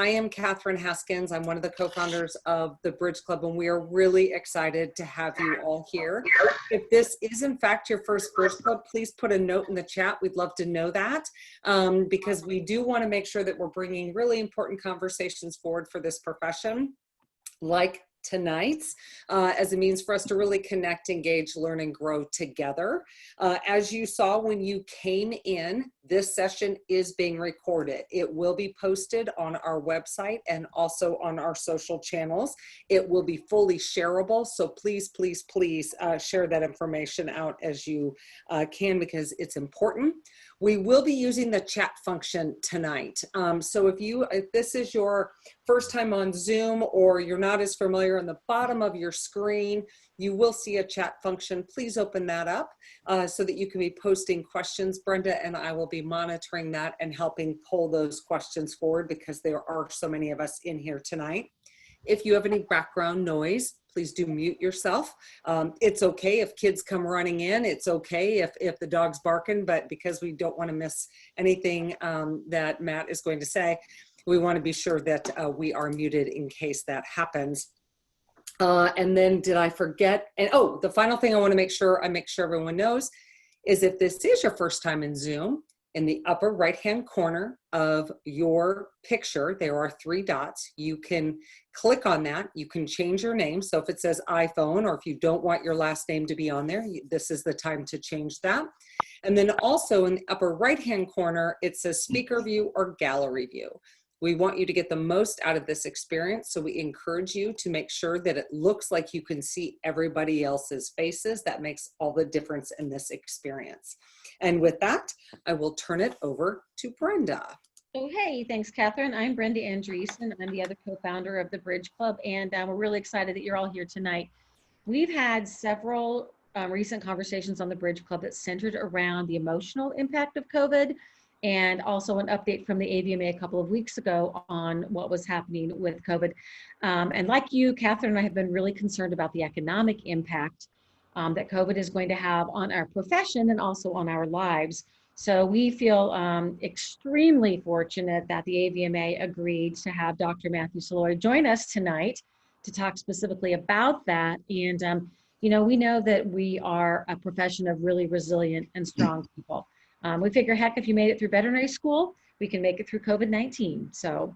I am Catherine Haskins. I'm one of the co-founders of the Bridge Club, and we are really excited to have you all here. If this is in fact your first Bridge Club, please put a note in the chat. We'd love to know that because we do want to make sure that we're bringing really important conversations forward for this profession, like tonight's, as a means for us to really connect, engage, learn, and grow together. As you saw when you came in, this session is being recorded. It will be posted on our website and also on our social channels. It will be fully shareable, so please, please, please share that information out as you can, because it's important. We will be using the chat function tonight. So if this is your first time on Zoom or you're not as familiar, on the bottom of your screen, you will see a chat function. Please open that up so that you can be posting questions. Brenda and I will be monitoring that and helping pull those questions forward because there are so many of us in here tonight. If you have any background noise, please do mute yourself. It's okay if kids come running in. It's okay if the dog's barking, but because we don't want to miss anything that Matt is going to say, we want to be sure that we are muted in case that happens. And then did I forget? And oh, the final thing I want to make sure everyone knows is if this is your first time in Zoom, in the upper right-hand corner of your picture, there are 3 dots. You can click on that. You can change your name. So if it says iPhone, or if you don't want your last name to be on there, this is the time to change that. And then also in the upper right-hand corner, it says speaker view or gallery view. We want you to get the most out of this experience, so we encourage you to make sure that it looks like you can see everybody else's faces. That makes all the difference in this experience. And with that, I will turn it over to Brenda. Oh, hey, thanks, Catherine. I'm Brenda Andreessen. I'm the other co-founder of the Bridge Club, and we're really excited that you're all here tonight. We've had several recent conversations on the Bridge Club that centered around the emotional impact of COVID, and also an update from the AVMA a couple of weeks ago on what was happening with COVID. And like you, Catherine and I have been really concerned about the economic impact that COVID is going to have on our profession and also on our lives. So we feel extremely fortunate that the AVMA agreed to have Dr. Matthew Salois join us tonight to talk specifically about that. And you know, we know that we are a profession of really resilient and strong people. We figure, heck, if you made it through veterinary school, we can make it through COVID-19. So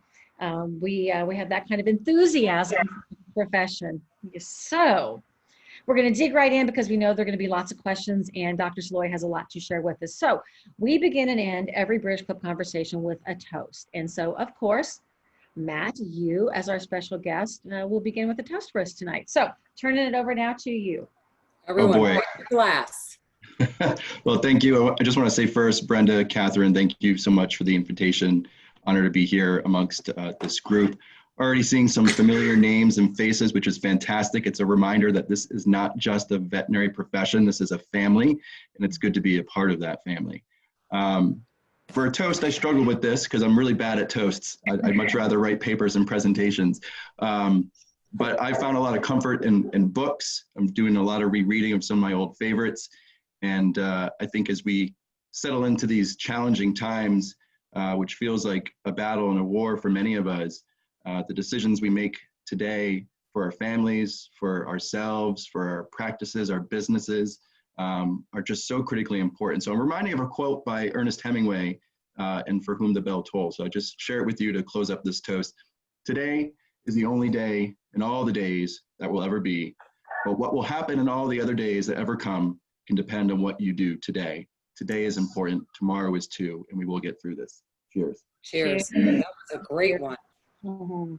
we have that kind of enthusiasm for the profession. So we're going to dig right in because we know there are going to be lots of questions, and Dr. Salois has a lot to share with us. So we begin and end every Bridge Club conversation with a toast. And so, of course, Matt, you as our special guest will begin with a toast for us tonight. So turning it over now to you. Everyone, oh boy. Glass. Well, thank you. I just want to say first, Brenda, Catherine, thank you so much for the invitation. Honored to be here amongst this group. Already seeing some familiar names and faces, which is fantastic. It's a reminder that this is not just a veterinary profession. This is a family, and it's good to be a part of that family. For a toast, I struggle with this because I'm really bad at toasts. I'd much rather write papers and presentations. But I found a lot of comfort in books. I'm doing a lot of rereading of some of my old favorites. And I think as we settle into these challenging times, which feels like a battle and a war for many of us, the decisions we make today for our families, for ourselves, for our practices, our businesses, are just so critically important. So I'm reminding of a quote by Ernest Hemingway, and For Whom the Bell Tolls. So I just share it with you to close up this toast. Today is the only day in all the days that will ever be. But what will happen in all the other days that ever come can depend on what you do today. Today is important, tomorrow is too, and we will get through this. Cheers. Cheers. That was a great one. Mm-hmm.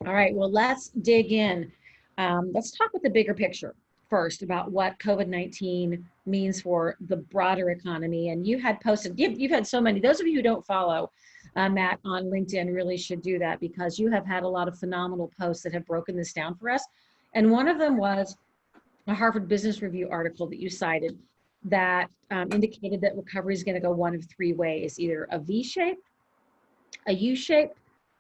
All right, well, let's dig in. Let's talk with the bigger picture first about what COVID-19 means for the broader economy. And you had posted, you've had so many, those of you who don't follow Matt on LinkedIn really should do that, because you have had a lot of phenomenal posts that have broken this down for us. And one of them was a Harvard Business Review article that you cited that indicated that recovery is going to go one of 3 ways, either a V shape, a U shape,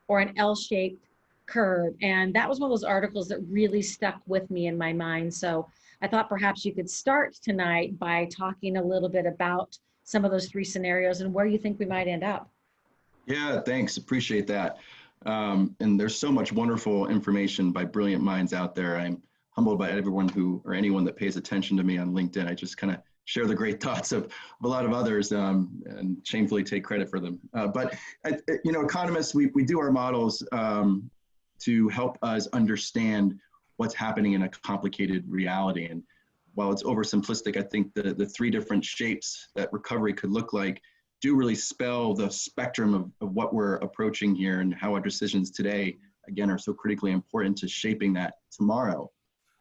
or an L shaped curve. And that was one of those articles that really stuck with me in my mind. So I thought perhaps you could start tonight by talking a little bit about some of those 3 scenarios and where you think we might end up. Yeah, thanks. Appreciate that. And there's so much wonderful information by brilliant minds out there. I'm humbled by everyone who, or anyone that pays attention to me on LinkedIn. I just kind of share the great thoughts of a lot of others and shamefully take credit for them. Economists, we do our models to help us understand what's happening in a complicated reality. And while it's oversimplistic, I think the three different shapes that recovery could look like do really spell the spectrum of what we're approaching here and how our decisions today, again, are so critically important to shaping that tomorrow.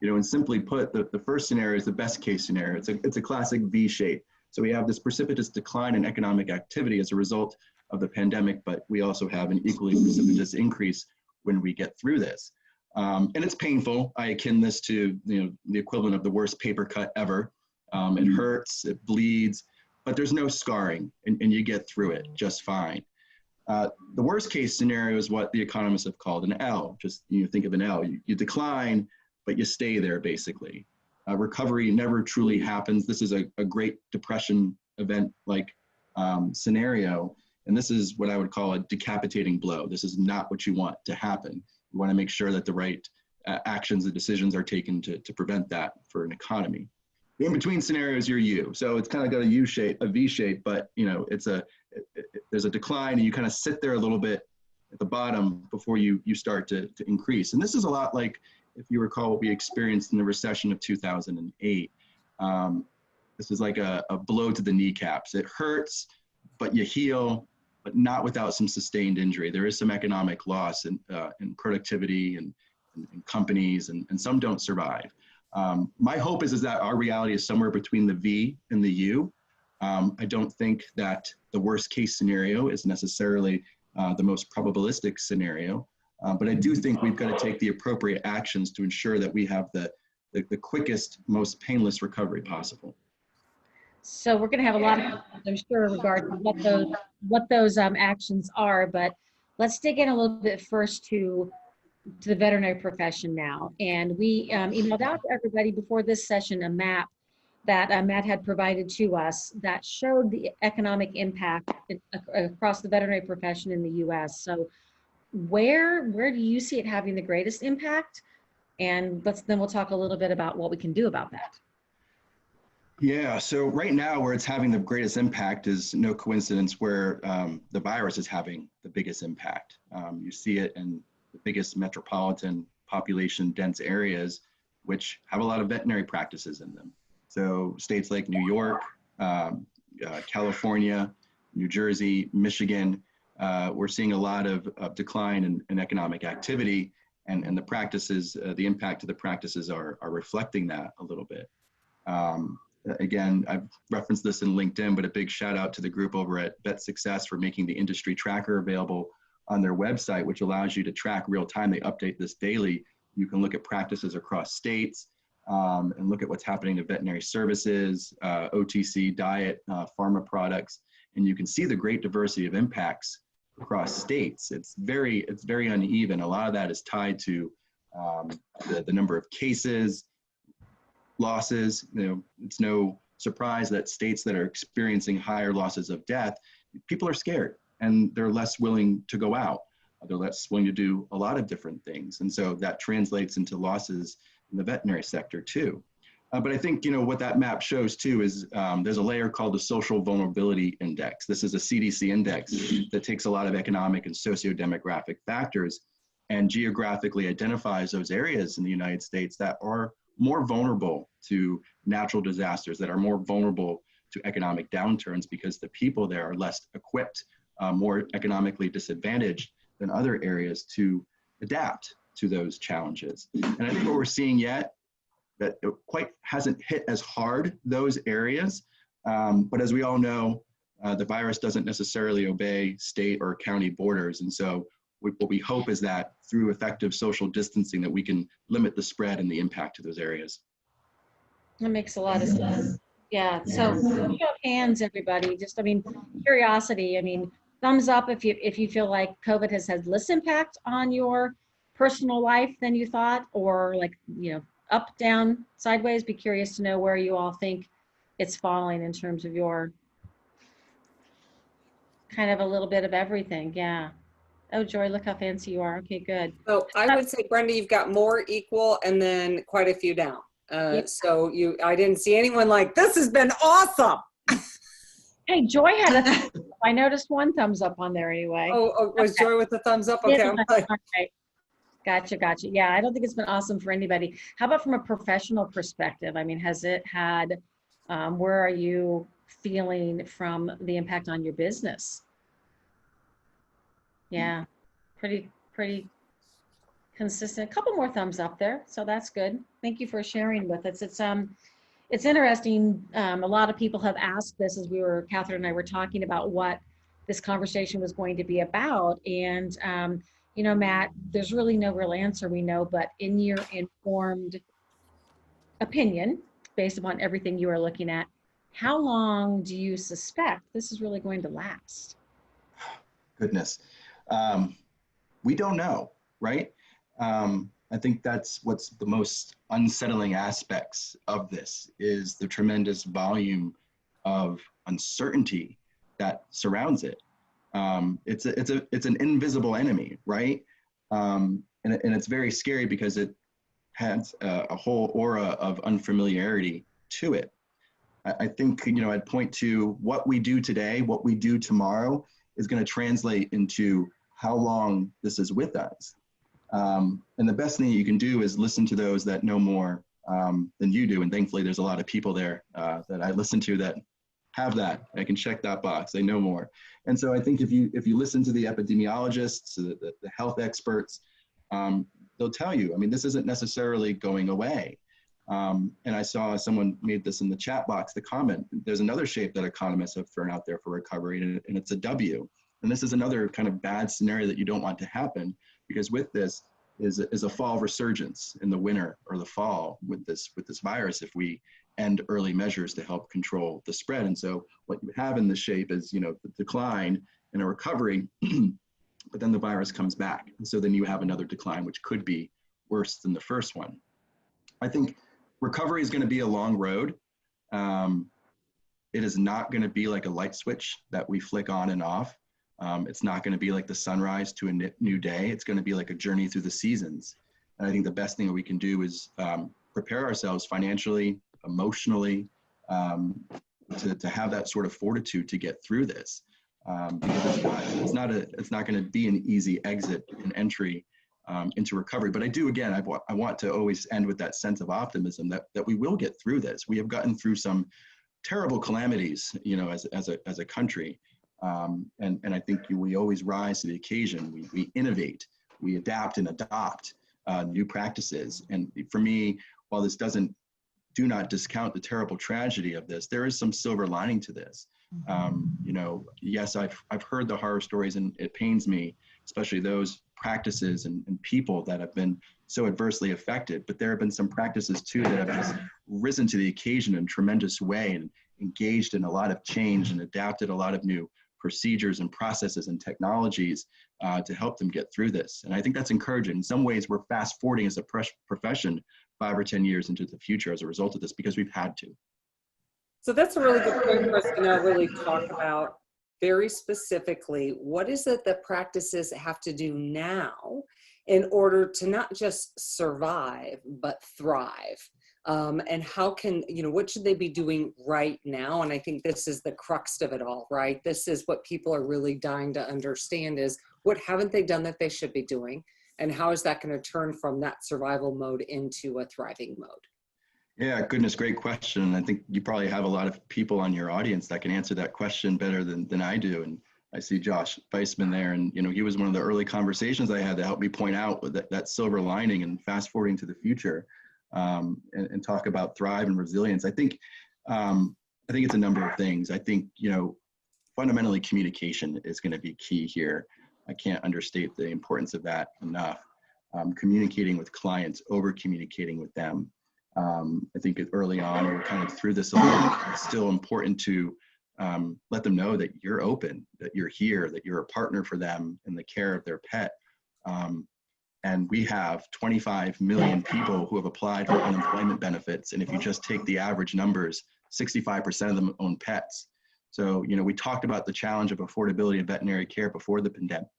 And simply put, the first scenario is the best case scenario. It's a classic V shape. So we have this precipitous decline in economic activity as a result of the pandemic, but we also have an equally precipitous increase when we get through this. And it's painful. I akin this to the equivalent of the worst paper cut ever. It hurts, it bleeds, but there's no scarring, and you get through it just fine. The worst case scenario is what the economists have called an L. Just think of an L. You decline, but you stay there basically. Recovery never truly happens. This is a Great Depression event-like scenario, and this is what I would call a decapitating blow. This is not what you want to happen. You want to make sure that the right actions and decisions are taken to prevent that for an economy. The in-between scenario is your U. So it's kind of got a U shape, a V shape, but there's a decline and you kind of sit there a little bit at the bottom before you start to increase. And this is a lot like, if you recall, what we experienced in the recession of 2008. This is like a blow to the kneecaps. It hurts, but you heal, but not without some sustained injury. There is some economic loss in productivity and companies, and some don't survive. My hope is that our reality is somewhere between the V and the U. I don't think that the worst case scenario is necessarily the most probabilistic scenario, but I do think we've got to take the appropriate actions to ensure that we have the quickest, most painless recovery possible. So we're going to have a lot of, I'm sure, regarding what those actions are, but let's dig in a little bit first to the veterinary profession now. And we emailed out to everybody before this session a map that Matt had provided to us that showed the economic impact across the veterinary profession in the U.S. So where do you see it having the greatest impact? And then we'll talk a little bit about what we can do about that. Yeah, so right now where it's having the greatest impact is no coincidence where the virus is having the biggest impact. You see it in the biggest metropolitan population dense areas, which have a lot of veterinary practices in them. So states like New York, California, New Jersey, Michigan, we're seeing a lot of decline in economic activity, and the practices, the impact of the practices are reflecting that a little bit. Again, I've referenced this in LinkedIn, but a big shout out to the group over at Vet Success for making the industry tracker available on their website, which allows you to track real time. They update this daily. You can look at practices across states and look at what's happening to veterinary services, OTC, diet, pharma products, and you can see the great diversity of impacts across states. It's very uneven. A lot of that is tied to the number of cases, losses. It's no surprise that states that are experiencing higher losses of death, people are scared and they're less willing to go out. They're less willing to do a lot of different things. And so that translates into losses in the veterinary sector too. But I think, what that map shows too is there's a layer called the Social Vulnerability Index. This is a CDC index that takes a lot of economic and socio-demographic factors and geographically identifies those areas in the United States that are more vulnerable to natural disasters, that are more vulnerable to economic downturns because the people there are less equipped, more economically disadvantaged than other areas to adapt to those challenges. And I think what we're seeing yet, that it quite hasn't hit as hard those areas, but as we all know, the virus doesn't necessarily obey state or county borders. And so what we hope is that through effective social distancing that we can limit the spread and the impact to those areas. That makes a lot of sense. Yeah, so show of hands, everybody. Just, curiosity. Thumbs up if you feel like COVID has had less impact on your personal life than you thought, or up, down, sideways. Be curious to know where you all think it's falling in terms of your kind of a little bit of everything. Yeah. Oh, Joy, look how fancy you are. Okay, good. So I would say, Brenda, you've got more equal and then quite a few down. Yeah. So I didn't see anyone like, this has been awesome. Hey, Joy had a thumbs up. I noticed one thumbs up on there anyway. Oh, was Okay. Joy with the thumbs up? Okay, Yeah, I'm like, all right. Gotcha. Yeah, I don't think it's been awesome for anybody. How about from a professional perspective? I mean, has it had, where are you feeling from the impact on your business? Yeah, pretty consistent. A couple more thumbs up there, so that's good. Thank you for sharing with us. It's interesting. A lot of people have asked this as Catherine and I were talking about what this conversation was going to be about. And, you know, Matt, there's really no real answer we know, but in your informed opinion, based upon everything you are looking at, how long do you suspect this is really going to last? Goodness. We don't know, right? I think that's what's the most unsettling aspects of this is the tremendous volume of uncertainty that surrounds it. It's an invisible enemy, right? And it's very scary because it has a whole aura of unfamiliarity to it. I think, you know, I'd point to what we do today, what we do tomorrow is going to translate into how long this is with us. And the best thing you can do is listen to those that know more than you do. And thankfully, there's a lot of people there that I listen to that have that. I can check that box. They know more. And so I think if you listen to the epidemiologists, the health experts, they'll tell you, I mean, this isn't necessarily going away. And I saw someone made this in the chat box, the comment, there's another shape that economists have thrown out there for recovery, and it's a W. And this is another kind of bad scenario that you don't want to happen, because with this is a fall resurgence in the winter or the fall with this virus if we end early measures to help control the spread. And so what you have in this shape is, you know, the decline and a recovery, but then the virus comes back. And so then you have another decline, which could be worse than the first one. I think recovery is going to be a long road. It is not going to be like a light switch that we flick on and off. It's not going to be like the sunrise to a new day. It's going to be like a journey through the seasons. And I think the best thing that we can do is prepare ourselves financially, emotionally, to have that sort of fortitude to get through this. Because it's not going to be an easy exit and entry into recovery. But I do, again, I want to always end with that sense of optimism that we will get through this. We have gotten through some terrible calamities, you know, as a country. And I think we always rise to the occasion. We innovate, we adapt and adopt new practices. And for me, while this do not discount the terrible tragedy of this, there is some silver lining to this. You know, yes, I've heard the horror stories, and it pains me, especially those practices and people that have been so adversely affected. But there have been some practices too that have just risen to the occasion in a tremendous way and engaged in a lot of change and adapted a lot of new procedures and processes and technologies to help them get through this. And I think that's encouraging. In some ways, we're fast forwarding as a profession 5 or 10 years into the future as a result of this, because we've had to. So that's a really good point for us to now really talk about very specifically, what is it that practices have to do now in order to not just survive, but thrive? And how can, you know, what should they be doing right now? And I think this is the crux of it all, right? This is what people are really dying to understand is what haven't they done that they should be doing? And how is that going to turn from that survival mode into a thriving mode? Yeah, goodness, great question. I think you probably have a lot of people on your audience that can answer that question better than I do. And I see Josh Weissman there, and you know, he was one of the early conversations I had to help me point out that silver lining and fast forwarding to the future, and talk about thrive and resilience. I think it's a number of things. I think, you know, fundamentally communication is going to be key here. I can't understate the importance of that enough. Communicating with clients, over communicating with them. I think early on, we're kind of through this a lot. It's still important to let them know that you're open, that you're here, that you're a partner for them in the care of their pet. And we have 25 million people who have applied for unemployment benefits. And if you just take the average numbers, 65% of them own pets. So, we talked about the challenge of affordability of veterinary care before the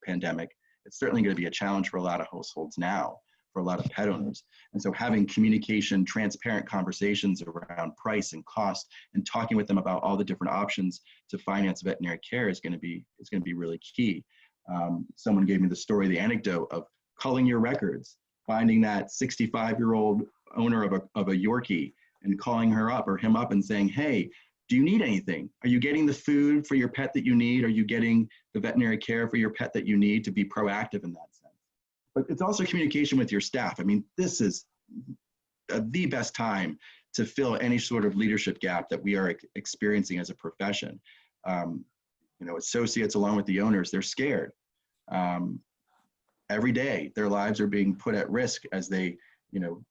pandemic. It's certainly going to be a challenge for a lot of households now, for a lot of pet owners. And so having communication, transparent conversations around price and cost, and talking with them about all the different options to finance veterinary care is going to be really key. Someone gave me the anecdote of culling your records, finding that 65-year-old owner of a Yorkie and calling her up or him up and saying, hey, do you need anything? Are you getting the food for your pet that you need? Are you getting the veterinary care for your pet that you need? To be proactive in that sense. But it's also communication with your staff. I mean, this is the best time to fill any sort of leadership gap that we are experiencing as a profession. Associates along with the owners, they're scared. Every day, their lives are being put at risk as they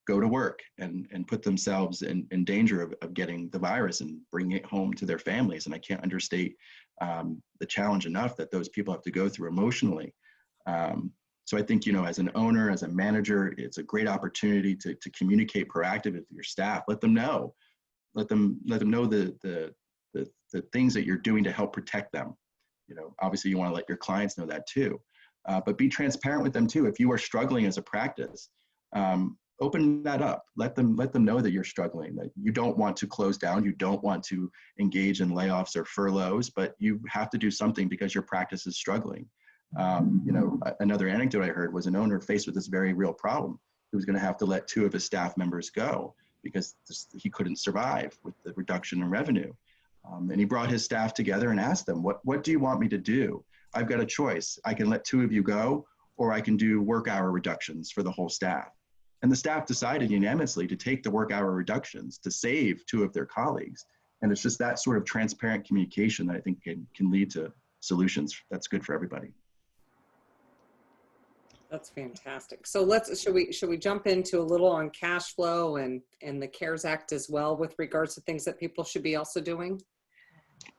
go to work and put themselves in danger of getting the virus and bringing it home to their families. And I can't understate the challenge enough that those people have to go through emotionally. So I think, as an owner, as a manager, it's a great opportunity to communicate proactively with your staff. Let them know the things that you're doing to help protect them. Obviously you want to let your clients know that too, but be transparent with them too. If you are struggling as a practice, open that up. Let them know that you're struggling, that you don't want to close down, you don't want to engage in layoffs or furloughs, but you have to do something because your practice is struggling. Another anecdote I heard was an owner faced with this very real problem. He was going to have to let 2 of his staff members go because he couldn't survive with the reduction in revenue. And he brought his staff together and asked them, what do you want me to do? I've got a choice. I can let 2 of you go, or I can do work hour reductions for the whole staff. And the staff decided unanimously to take the work hour reductions to save 2 of their colleagues. And it's just that sort of transparent communication that I think can lead to solutions that's good for everybody. That's fantastic. So should we jump into a little on cash flow and the CARES Act as well with regards to things that people should be also doing?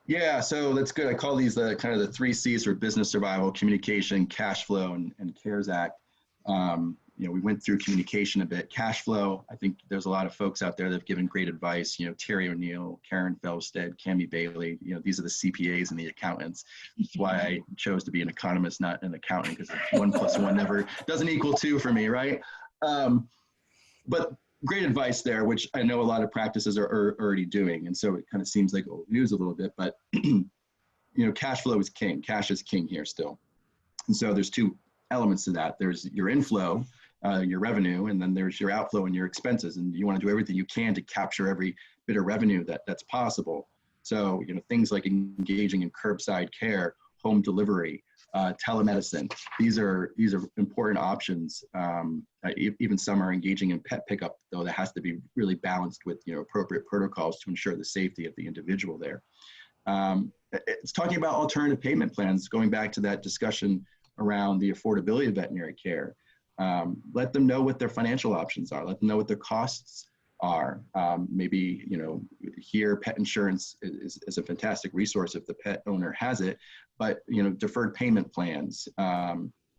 Yeah, so that's good. I call these kind of the 3 C's for business survival: communication, cash flow, and CARES Act. We went through communication a bit. Cash flow, I think there's a lot of folks out there that have given great advice. Terry O'Neill, Karen Felstead, Cami Bailey, these are the CPAs and the accountants. That's why I chose to be an economist, not an accountant, because 1 + 1 never doesn't equal 2 for me, right? But great advice there, which I know a lot of practices are already doing. And so it kind of seems like old news a little bit, but cash flow is king. Cash is king here still. And so there's 2 elements to that. There's your inflow, your revenue, and then there's your outflow and your expenses. And you want to do everything you can to capture every bit of revenue that's possible. So, things like engaging in curbside care, home delivery, telemedicine. These are important options. Even some are engaging in pet pickup, though that has to be really balanced with appropriate protocols to ensure the safety of the individual there. It's talking about alternative payment plans, going back to that discussion around the affordability of veterinary care. Let them know what their financial options are. Let them know what their costs are. Maybe, here pet insurance is a fantastic resource if the pet owner has it, but, deferred payment plans,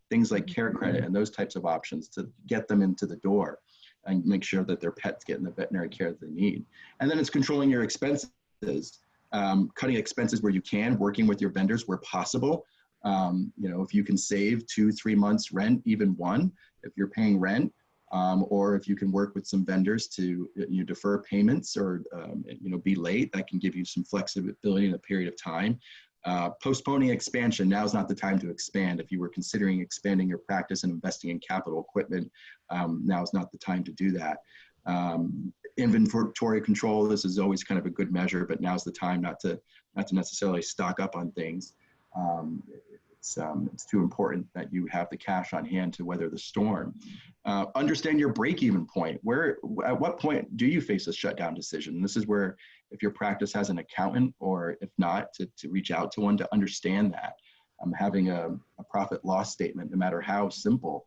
things like care credit and those types of options to get them into the door and make sure that their pet's getting the veterinary care that they need. And then it's controlling your expenses, cutting expenses where you can, working with your vendors where possible. If you can save 2-3 months rent, even 1, if you're paying rent, or if you can work with some vendors to defer payments or be late, that can give you some flexibility in a period of time. Postponing expansion, now is not the time to expand. If you were considering expanding your practice and investing in capital equipment, now is not the time to do that. Inventory control, this is always kind of a good measure, but now's the time not to necessarily stock up on things. It's too important that you have the cash on hand to weather the storm. Understand your break-even point. At what point do you face a shutdown decision? And this is where, if your practice has an accountant, or if not, to reach out to one to understand that. Having a profit loss statement, no matter how simple,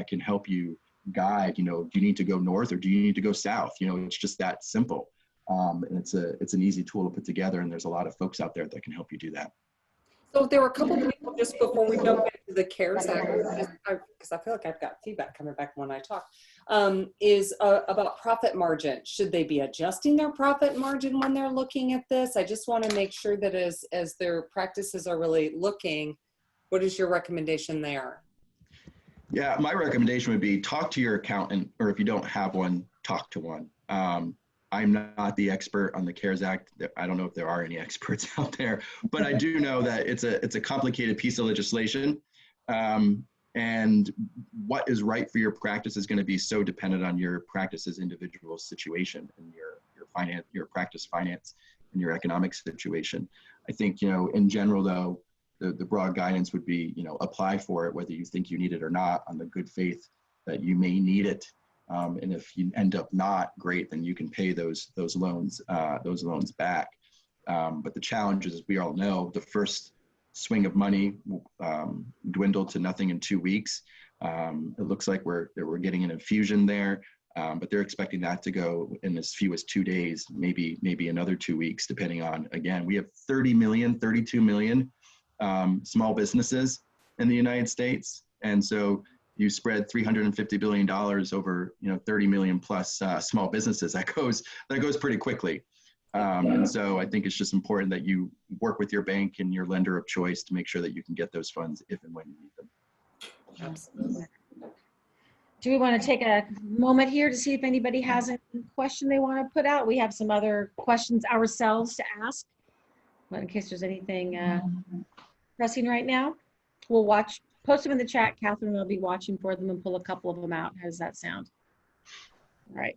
can help you guide. Do you need to go north or do you need to go south? It's just that simple. And it's an easy tool to put together, and there's a lot of folks out there that can help you do that. So there were a couple people just before we jump into the CARES Act, because I feel like I've got feedback coming back when I talk, about profit margin. Should they be adjusting their profit margin when they're looking at this? I just want to make sure that as their practices are really looking, what is your recommendation there? Yeah, my recommendation would be talk to your accountant, or if you don't have one, talk to one. I'm not the expert on the CARES Act. I don't know if there are any experts out there, but I do know that it's a complicated piece of legislation. And what is right for your practice is going to be so dependent on your practice's individual situation and your practice finance and your economic situation. I think, in general, though, the broad guidance would be, apply for it, whether you think you need it or not, on the good faith that you may need it. And if you end up not, great, then you can pay those loans back. But the challenge is, as we all know, the first swing of money dwindled to nothing in 2 weeks. It looks like we're getting an infusion there, but they're expecting that to go in as few as 2 days, maybe another 2 weeks, depending on, again, we have 32 million small businesses in the United States. And so you spread $350 billion over 30 million plus small businesses. That goes pretty quickly. And so I think it's just important that you work with your bank and your lender of choice to make sure that you can get those funds if and when you need them. Absolutely. Do we want to take a moment here to see if anybody has a question they want to put out? We have some other questions ourselves to ask, but in case there's anything pressing right now. We'll post them in the chat. Catherine will be watching for them and pull a couple of them out. How does that sound? All right.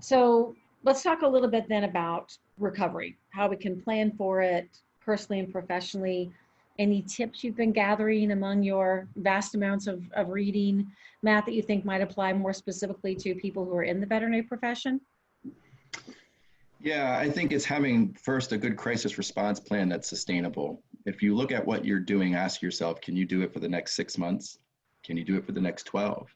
So let's talk a little bit then about recovery, how we can plan for it personally and professionally. Any tips you've been gathering among your vast amounts of reading, Matt, that you think might apply more specifically to people who are in the veterinary profession? Yeah, I think it's having first a good crisis response plan that's sustainable. If you look at what you're doing, ask yourself, can you do it for the next 6 months? Can you do it for the next 12?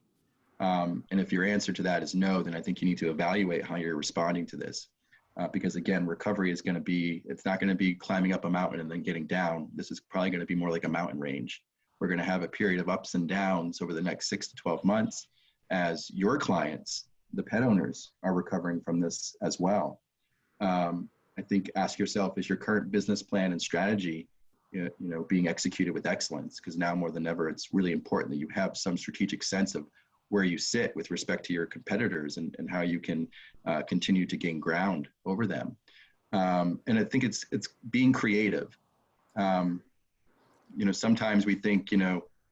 And if your answer to that is no, then I think you need to evaluate how you're responding to this. Because again, recovery is it's not going to be climbing up a mountain and then getting down. This is probably going to be more like a mountain range. We're going to have a period of ups and downs over the next 6 to 12 months as your clients, the pet owners, are recovering from this as well. I think ask yourself, is your current business plan and strategy being executed with excellence? Because now more than ever, it's really important that you have some strategic sense of where you sit with respect to your competitors and how you can continue to gain ground over them. And I think it's being creative. Sometimes we think,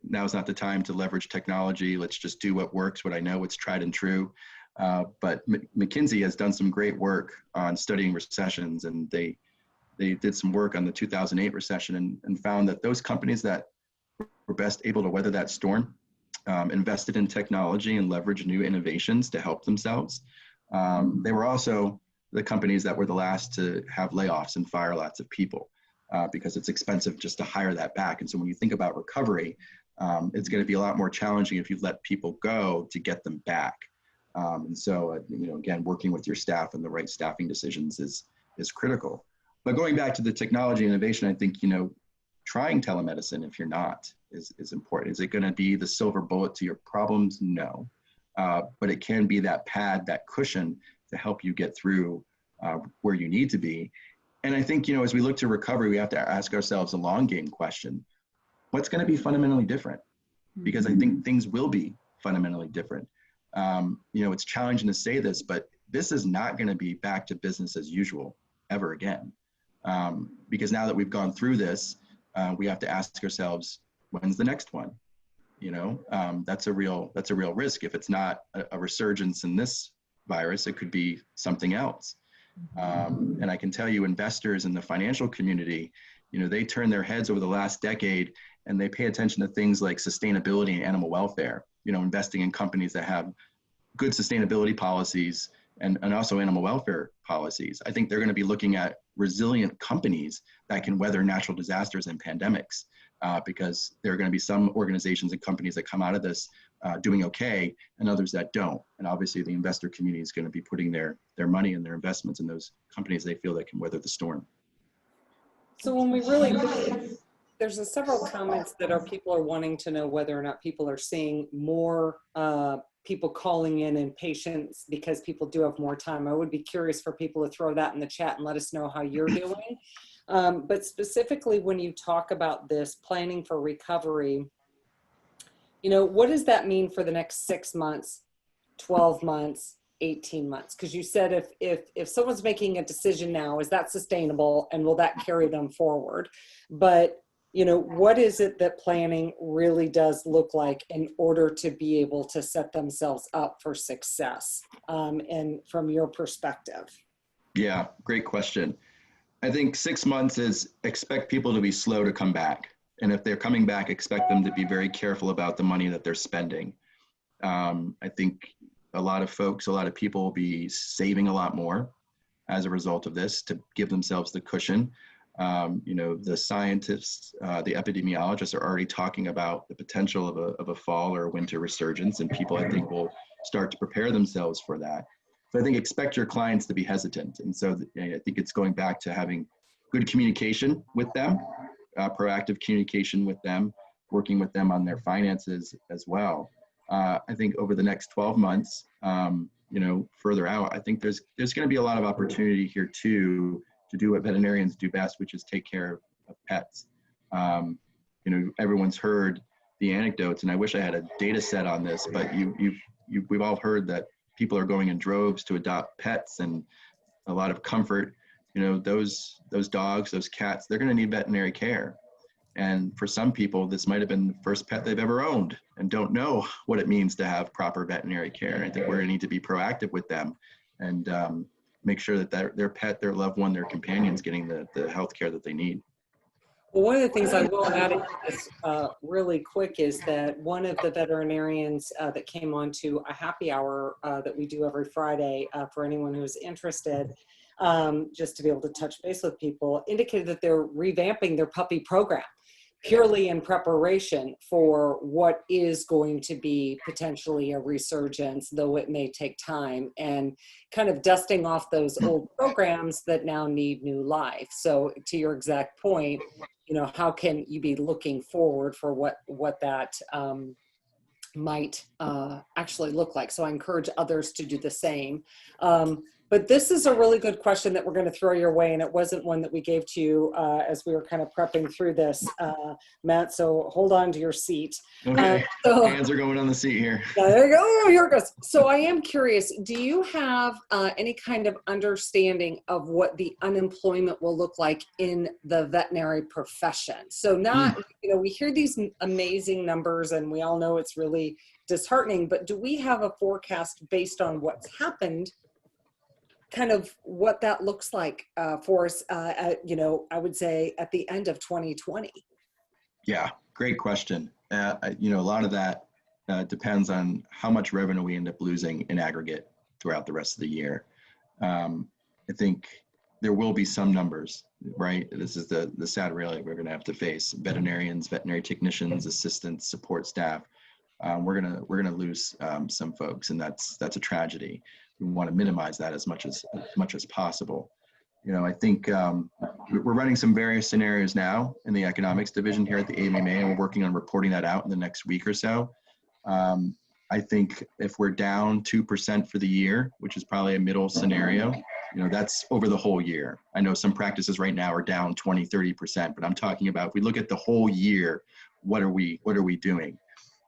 now's not the time to leverage technology. Let's just do what works, what I know, what's tried and true. But McKinsey has done some great work on studying recessions, and they did some work on the 2008 recession and found that those companies that were best able to weather that storm invested in technology and leveraged new innovations to help themselves. They were also the companies that were the last to have layoffs and fire lots of people because it's expensive just to hire that back. And so when you think about recovery, it's going to be a lot more challenging if you let people go to get them back. And so, again, working with your staff and the right staffing decisions is critical. But going back to the technology innovation, I think, trying telemedicine, if you're not, is important. Is it going to be the silver bullet to your problems? No. But it can be that pad, that cushion to help you get through where you need to be. And I think, as we look to recovery, we have to ask ourselves a long game question. What's going to be fundamentally different? Because I think things will be fundamentally different. It's challenging to say this, but this is not going to be back to business as usual ever again. Because now that we've gone through this, we have to ask ourselves, when's the next one? That's a real risk. If it's not a resurgence in this virus, it could be something else. And I can tell you, investors in the financial community, they turn their heads over the last decade and they pay attention to things like sustainability and animal welfare, investing in companies that have good sustainability policies and also animal welfare policies. I think they're going to be looking at resilient companies that can weather natural disasters and pandemics because there are going to be some organizations and companies that come out of this doing okay and others that don't. And obviously the investor community is going to be putting their money and their investments in those companies they feel that can weather the storm. So when we really there's several comments that people are wanting to know whether or not people are seeing more people calling in and patients because people do have more time. I would be curious for people to throw that in the chat and let us know how you're doing. But specifically when you talk about this planning for recovery, you know, what does that mean for the next 6 months, 12 months, 18 months? Because you said if someone's making a decision now, is that sustainable and will that carry them forward? But you know, what is it that planning really does look like in order to be able to set themselves up for success? And from your perspective. Yeah, great question. I think 6 months is expect people to be slow to come back. And if they're coming back, expect them to be very careful about the money that they're spending. I think a lot of people will be saving a lot more as a result of this to give themselves the cushion. You know, the scientists, the epidemiologists are already talking about the potential of a fall or a winter resurgence, and people, I think, will start to prepare themselves for that. So I think expect your clients to be hesitant. And so I think it's going back to having good communication with them, proactive communication with them, working with them on their finances as well. I think over the next 12 months, you know, further out, I think there's going to be a lot of opportunity here too, to do what veterinarians do best, which is take care of pets. You know, everyone's heard the anecdotes, and I wish I had a data set on this, but we've all heard that people are going in droves to adopt pets, and a lot of comfort. You know, those dogs, those cats, they're going to need veterinary care. And for some people, this might have been the first pet they've ever owned and don't know what it means to have proper veterinary care. I think we're going to need to be proactive with them and make sure that their pet, their loved one, their companion's getting the health care that they need. Well, one of the things I will add into this really quick is that one of the veterinarians that came on to a happy hour that we do every Friday for anyone who's interested, just to be able to touch base with people, indicated that they're revamping their puppy program purely in preparation for what is going to be potentially a resurgence, though it may take time, and kind of dusting off those old programs that now need new life. So to your exact point, you know, how can you be looking forward for what that might actually look like? So I encourage others to do the same. But this is a really good question that we're going to throw your way, and it wasn't one that we gave to you as we were kind of prepping through this, Matt, so hold on to your seat. Okay, hands are going on the seat here. There you go, oh, here it goes. So I am curious, do you have any kind of understanding of what the unemployment will look like in the veterinary profession? So not, you know, we hear these amazing numbers and we all know it's really disheartening, but do we have a forecast based on what's happened, kind of what that looks like for us, you know, I would say at the end of 2020? Yeah, great question. You know, a lot of that depends on how much revenue we end up losing in aggregate throughout the rest of the year. I think there will be some numbers, right? This is the sad reality we're going to have to face. Veterinarians, veterinary technicians, assistants, support staff. We're gonna lose some folks, and that's a tragedy. We want to minimize that as much as possible. You know, I think we're running some various scenarios now in the economics division here at the AMA, and we're working on reporting that out in the next week or so. I think if we're down 2% for the year, which is probably a middle scenario, you know, that's over the whole year. I know some practices right now are down 20, 30%, but I'm talking about if we look at the whole year, what are we doing?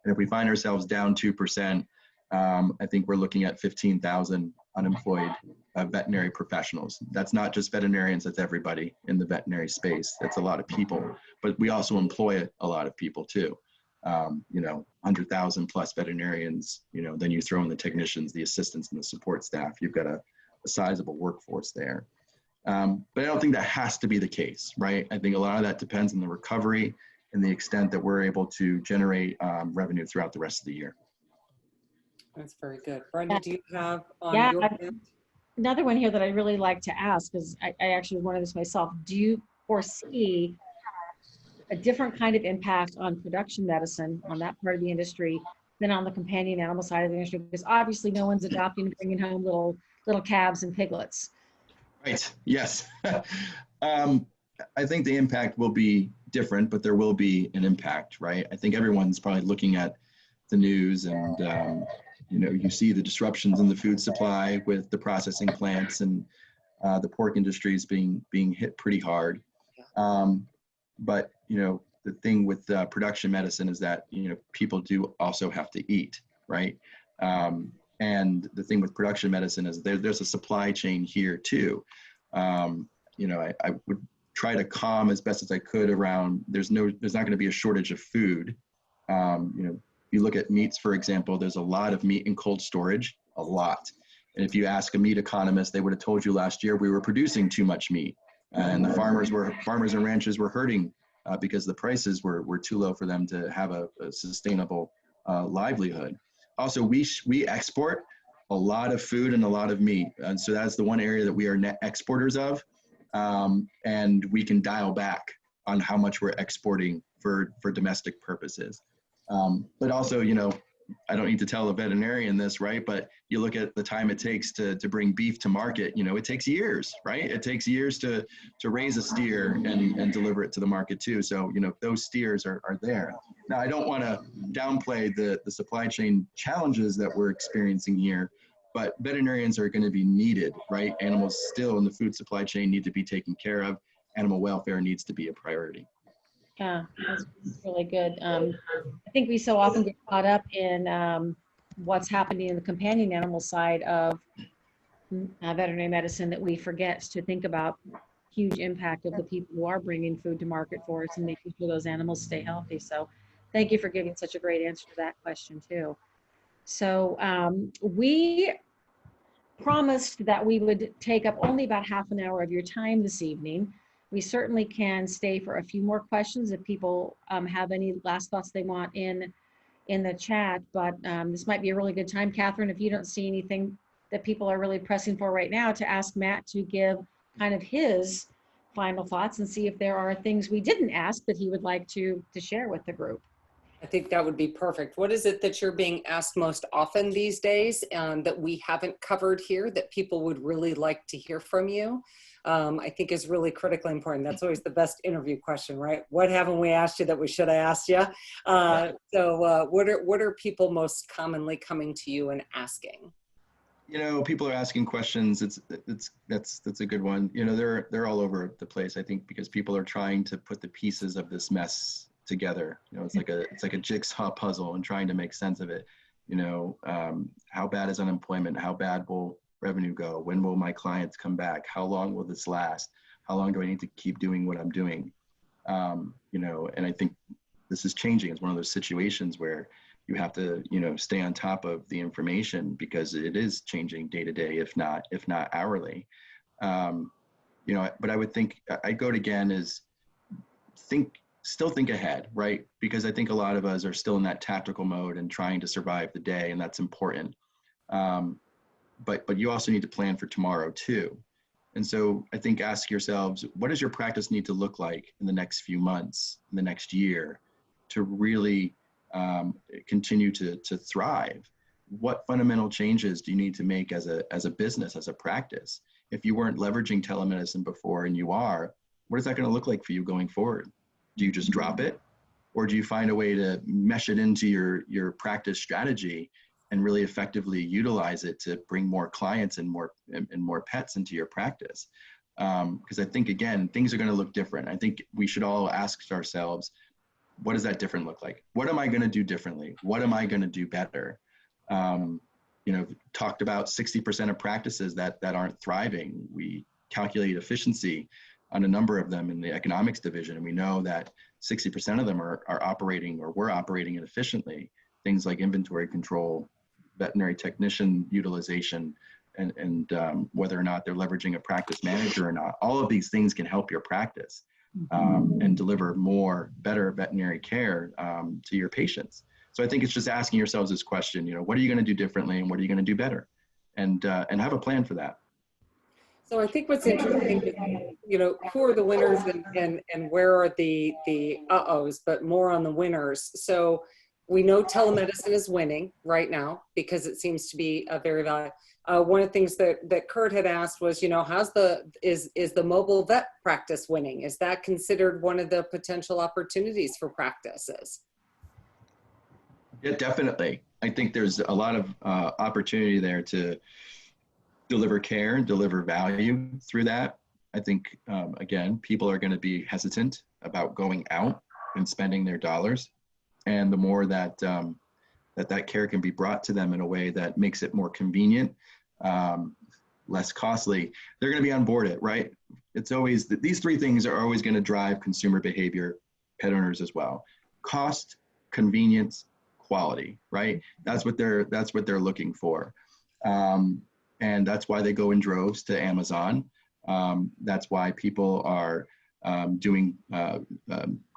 And if we find ourselves down 2%, I think we're looking at 15,000 unemployed veterinary professionals. That's not just veterinarians, that's everybody in the veterinary space. That's a lot of people, but we also employ a lot of people too. You know, 100,000 plus veterinarians, you know, then you throw in the technicians, the assistants, and the support staff. You've got a sizable workforce there. But I don't think that has to be the case, right? I think a lot of that depends on the recovery and the extent that we're able to generate revenue throughout the rest of the year. That's very good. Brenda, do you have on your end? Another one here that I really like to ask, because I actually wanted this myself. Do you foresee a different kind of impact on production medicine, on that part of the industry, than on the companion animal side of the industry? Because obviously no one's adopting and bringing home little calves and piglets. Right, yes. I think the impact will be different, but there will be an impact, right? I think everyone's probably looking at the news and, you see the disruptions in the food supply with the processing plants and the pork industries being hit pretty hard. But, the thing with production medicine is that, people do also have to eat, right? And the thing with production medicine is there's a supply chain here too. I would try to calm as best as I could around, there's not going to be a shortage of food. You look at meats, for example, there's a lot of meat in cold storage, a lot. And if you ask a meat economist, they would have told you last year we were producing too much meat. And the farmers and ranchers were hurting because the prices were too low for them to have a sustainable livelihood. Also, we export a lot of food and a lot of meat. And so that's the one area that we are net exporters of. And we can dial back on how much we're exporting for domestic purposes. But also, I don't need to tell a veterinarian this, right? But you look at the time it takes to bring beef to market, it takes years, right? It takes years to raise a steer and deliver it to the market too. So, those steers are there. Now, I don't want to downplay the supply chain challenges that we're experiencing here, but veterinarians are going to be needed, right? Animals still in the food supply chain need to be taken care of. Animal welfare needs to be a priority. Yeah, that's really good. I think we so often get caught up in what's happening in the companion animal side of veterinary medicine that we forget to think about huge impact of the people who are bringing food to market for us and making sure those animals stay healthy. So thank you for giving such a great answer to that question too. So we promised that we would take up only about half an hour of your time this evening. We certainly can stay for a few more questions if people have any last thoughts they want in the chat, but this might be a really good time, Catherine, if you don't see anything that people are really pressing for right now, to ask Matt to give kind of his final thoughts and see if there are things we didn't ask that he would like to share with the group. I think that would be perfect. What is it that you're being asked most often these days that we haven't covered here that people would really like to hear from you? I think is really critically important. That's always the best interview question, right? What haven't we asked you that we should have asked you? So what are people most commonly coming to you and asking? People are asking questions. That's a good one. They're all over the place, I think, because people are trying to put the pieces of this mess together. It's like a jigsaw puzzle and trying to make sense of it. How bad is unemployment? How bad will revenue go? When will my clients come back? How long will this last? How long do I need to keep doing what I'm doing? And I think this is changing. It's one of those situations where you have to, stay on top of the information because it is changing day to day, if not hourly. But I would think I'd go to again is still think ahead, right? Because I think a lot of us are still in that tactical mode and trying to survive the day, and that's important. But you also need to plan for tomorrow too. And so I think ask yourselves, what does your practice need to look like in the next few months, in the next year, to really continue to thrive? What fundamental changes do you need to make as a business, as a practice? If you weren't leveraging telemedicine before and you are, what is that going to look like for you going forward? Do you just drop it? Or do you find a way to mesh it into your practice strategy and really effectively utilize it to bring more clients and more pets into your practice? Because I think, again, things are going to look different. I think we should all ask ourselves, what does that different look like? What am I going to do differently? What am I going to do better? Talked about 60% of practices that aren't thriving. We calculate efficiency on a number of them in the economics division, and we know that 60% of them are operating or were operating inefficiently. Things like inventory control, veterinary technician utilization, and whether or not they're leveraging a practice manager or not. All of these things can help your practice and deliver better veterinary care to your patients. So I think it's just asking yourselves this question, what are you going to do differently and what are you going to do better? And have a plan for that. So I think what's interesting is, who are the winners and where are the uh-ohs, but more on the winners. So We know telemedicine is winning right now because it seems to be a very valuable. One of the things that Kurt had asked was, you know, is the mobile vet practice winning? Is that considered one of the potential opportunities for practices? Yeah, definitely. I think there's a lot of opportunity there to deliver care and deliver value through that. I think, again, people are going to be hesitant about going out and spending their dollars. And the more that that care can be brought to them in a way that makes it more convenient, less costly, they're going to be on board it, right? It's always, these three things are always going to drive consumer behavior, pet owners as well. Cost, convenience, quality, right? That's what they're looking for. And that's why they go in droves to Amazon. That's why people are doing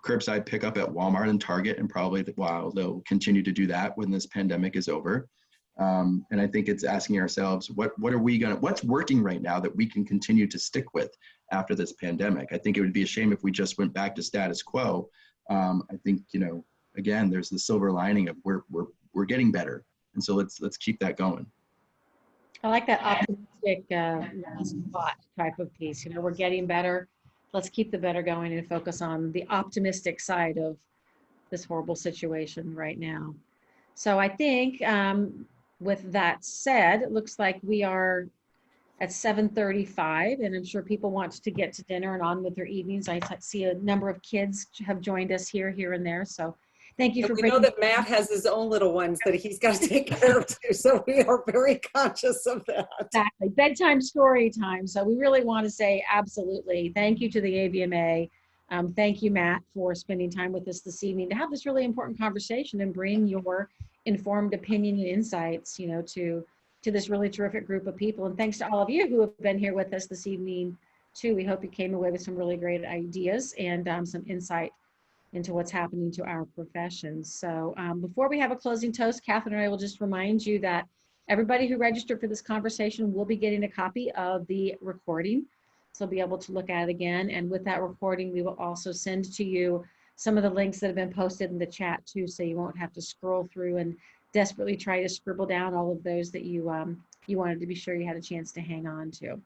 curbside pickup at Walmart and Target, and probably while they'll continue to do that when this pandemic is over. And I think it's asking ourselves, what's working right now that we can continue to stick with after this pandemic? I think it would be a shame if we just went back to status quo. I think, you know, again, there's the silver lining of we're getting better, and so let's keep that going. I like that optimistic spot type of piece. You know, we're getting better. Let's keep the better going and focus on the optimistic side of this horrible situation right now. So I think with that said, it looks like we are at 7:35, and I'm sure people want to get to dinner and on with their evenings. I see a number of kids have joined us here and there. So thank you for we know that Matt has his own little ones that he's got to take care of too. So we are very conscious of that. Exactly. Bedtime story time. So we really want to say absolutely thank you to the AVMA. Thank you, Matt, for spending time with us this evening to have this really important conversation and bring your informed opinion and insights, you know, to this really terrific group of people. And thanks to all of you who have been here with us this evening too. We hope you came away with some really great ideas and some insight into what's happening to our professions. So before we have a closing toast, Catherine and I will just remind you that everybody who registered for this conversation will be getting a copy of the recording. So be able to look at it again. And with that recording, we will also send to you some of the links that have been posted in the chat too, so you won't have to scroll through and desperately try to scribble down all of those that you wanted to be sure you had a chance to hang on to.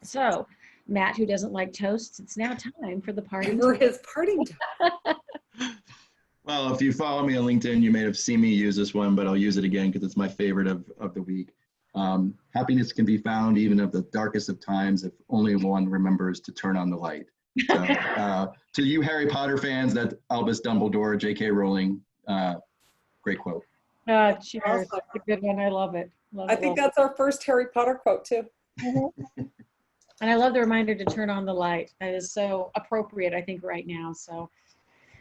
So Matt, who doesn't like toasts, it's now time for the party. For his parting time. Well, if you follow me on LinkedIn, you may have seen me use this one, but I'll use it again because it's my favorite of the week. Happiness can be found even at the darkest of times if only one remembers to turn on the light. So, to you Harry Potter fans, that Albus Dumbledore, J.K. Rowling, great quote. Cheers. That's a good one. I love it. I think that's our first Harry Potter quote too. And I love the reminder to turn on the light. That is so appropriate, I think, right now. So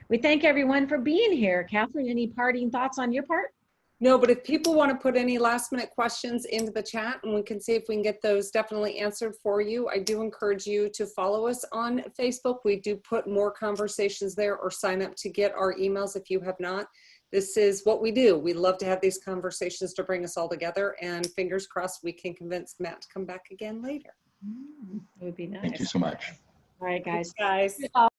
we thank everyone for being here. Catherine, any parting thoughts on your part? No, but if people want to put any last minute questions into the chat, and we can see if we can get those definitely answered for you, I do encourage you to follow us on Facebook. We do put more conversations there, or sign up to get our emails if you have not. This is what we do. We love to have these conversations to bring us all together, and fingers crossed we can convince Matt to come back again later. It would be nice. Thank you so much. All right, guys. Thanks, guys.